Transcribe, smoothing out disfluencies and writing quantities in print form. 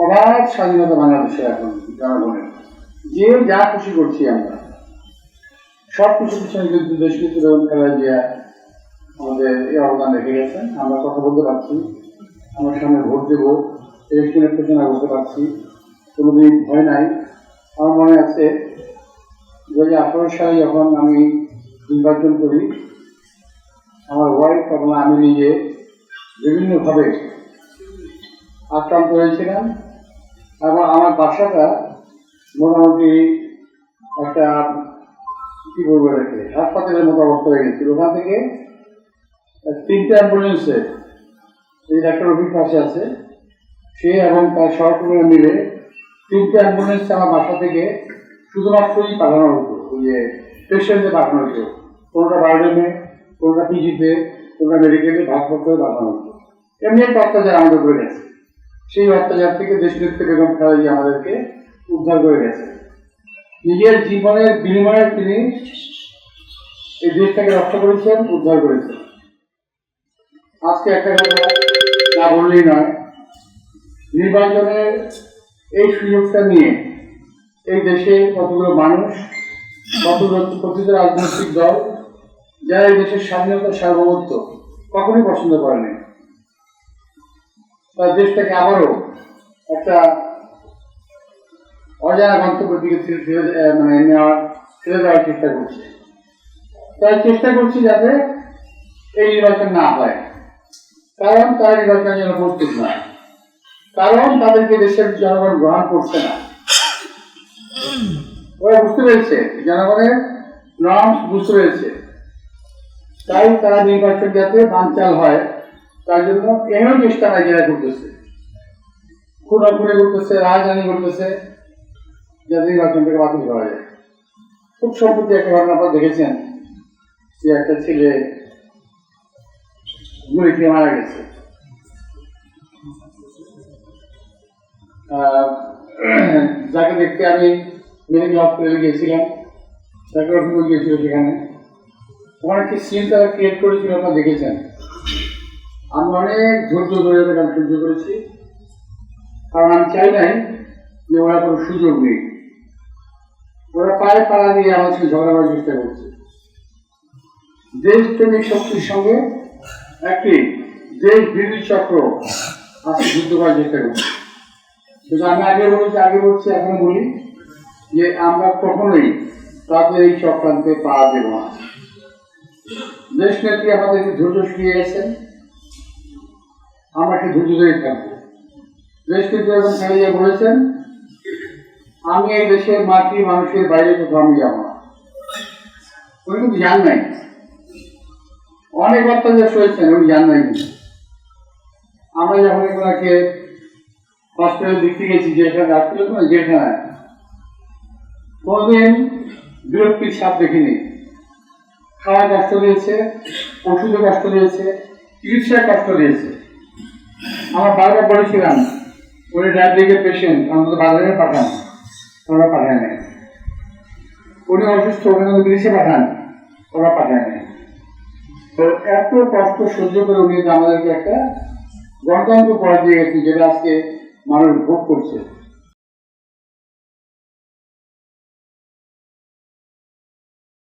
অবাধ স্বাধীনতা বাংলাদেশে এখন জনগণের, যে যা খুশি করছি আমরা, সব কিছু পিছনে কিন্তু দেশ কিন্তু খেলা দিয়ে আমাদের এই অবদান রেখে গেছেন। আমরা কথা বলতে পারছি, আমার সামনে ভোট দেব, ইলেকশনের পেছনে বলতে পারছি, কোনোদিন ভয় নাই। আমার মনে আছে 2018 সালে যখন আমি নির্বাচন করি, আমার ওয়াইফ এবং আমি নিজে বিভিন্নভাবে আক্রান্ত হয়েছিলাম এবং আমার বাসাটা মোটামুটি একটা কি বলবো রেখে হাসপাতালের মতো অবস্থা হয়ে গেছিল। ওখান থেকে 3টে অ্যাম্বুলেন্সে, এই ডাক্তার অফিস পাশে আছে, সে এবং তার সহকর্মীরা মিলে 3টে অ্যাম্বুলেন্সে আমার বাসা থেকে শুধুমাত্রই পাঠানো হতো, ওই যে পেশেন্টে পাঠানো হতো। কোনোটা বায়োডেমে, কোনোটা পিজিতে, কোনোটা মেডিকেলে ভাগ করতে পাঠানো হতো। এমনি একটা অত্যাচার আমাদের করে গেছে। সেই অত্যাচার থেকে দেশনেত্রী বেগম খালেদা জিয়া আমাদেরকে উদ্ধার করে গেছে। নিজের জীবনের বিনিময়ে তিনি এই দেশটাকে রক্ষা করেছেন, উদ্ধার করেছেন। আজকে একটা কথা না বললেই নয়, নির্বাচনের এই সুযোগটা নিয়ে এই দেশে কতগুলো মানুষ, কতগুলো প্রতিটি রাজনৈতিক দল, যারা এই দেশের স্বাধীনতা সার্বভৌমত্ব কখনোই পছন্দ করেনি, তার দেশটাকে আবারও একটা অজানা গন্তব্যের দিকে ঠেলে দেওয়ার চেষ্টা করছে। তাই চেষ্টা করছি যাতে এই নির্বাচন না হয়, কারণ তারা নির্বাচনের জন্য প্রস্তুত নয়, কারণ তাদেরকে দেশের জনগণ গ্রহণ করছে না। ওরা বুঝতে পেরেছে, জনগণের নর্মস বুঝতে পেরেছে, তাই তারা নির্বাচন যাতে বানচাল হয় তার জন্য এমন চেষ্টা নাইজেরিয়া করতেছে, খুনাখুনি করতেছে, রাজধানী করতেছে, যাতে নির্বাচনটাকে বাতিল করা যায়। খুব সম্প্রতি একটা ঘটনা আপনারা দেখেছেন যে একটা ছেলে গুলি খেয়ে মারা গেছে। যাকে দেখতে আমি মেডিকেল হসপিটালে গিয়েছিলাম, তাকে অভিযোগ গিয়েছিল সেখানে, ওখানে একটি সিন তারা ক্রিয়েট করেছিল, আপনারা দেখেছেন। আমি অনেক ধৈর্য ধরে আমি সহ্য করেছি, কারণ আমি চাই নাই যে ওরা কোনো সুযোগ নেই। ওরা পায়ে পাড়া দিয়ে আমার সঙ্গে ঝগড়া করার চেষ্টা করছে। দেশপ্রেমিক শক্তির সঙ্গে একটি দেশ বিরোধী চক্র আজকে যুদ্ধ করার চেষ্টা করছে। কিন্তু আমি আগে বলছি এখনো বলি যে আমরা কখনোই তাদের এই চক্রান্তে পা দেব না। দেশ নেত্রী আমাদেরকে ধৈর্য শিখিয়ে গেছেন, আমরা সে ধৈর্য ধরে থাকবো। দেশ নেত্রী এবং খালেদা বলেছেন, আমি এই দেশের মাটি মানুষের বাইরে কোথাও আমি যাবো না। উনি কিন্তু জান নাই, অনেক অত্যাচার হয়েছেন, উনি জান নাই। আমরা যখন ওনাকে হসপিটালে দেখতে গেছি, যেখানে রাত্রে যেখানে কোনোদিন বিরক্তির ছাপ দেখিনি। খাওয়া কষ্ট দিয়েছে, ওষুধে কষ্ট দিয়েছে, চিকিৎসায় কষ্ট দিয়েছে। আমার বারবার বলেছিলাম উনি ডায়াবেটিকের পেশেন্ট, অন্তত বাজারে পাঠান, ওরা পাঠায় নাই। উনি অসুস্থ, উনি বিদেশে পাঠান, ওরা পাঠায় নাই। তো এত কষ্ট সহ্য করে উনি আমাদেরকে একটা গণতন্ত্র পড়া দিয়ে গেছে, যেটা আজকে মানুষ ভোগ করছে।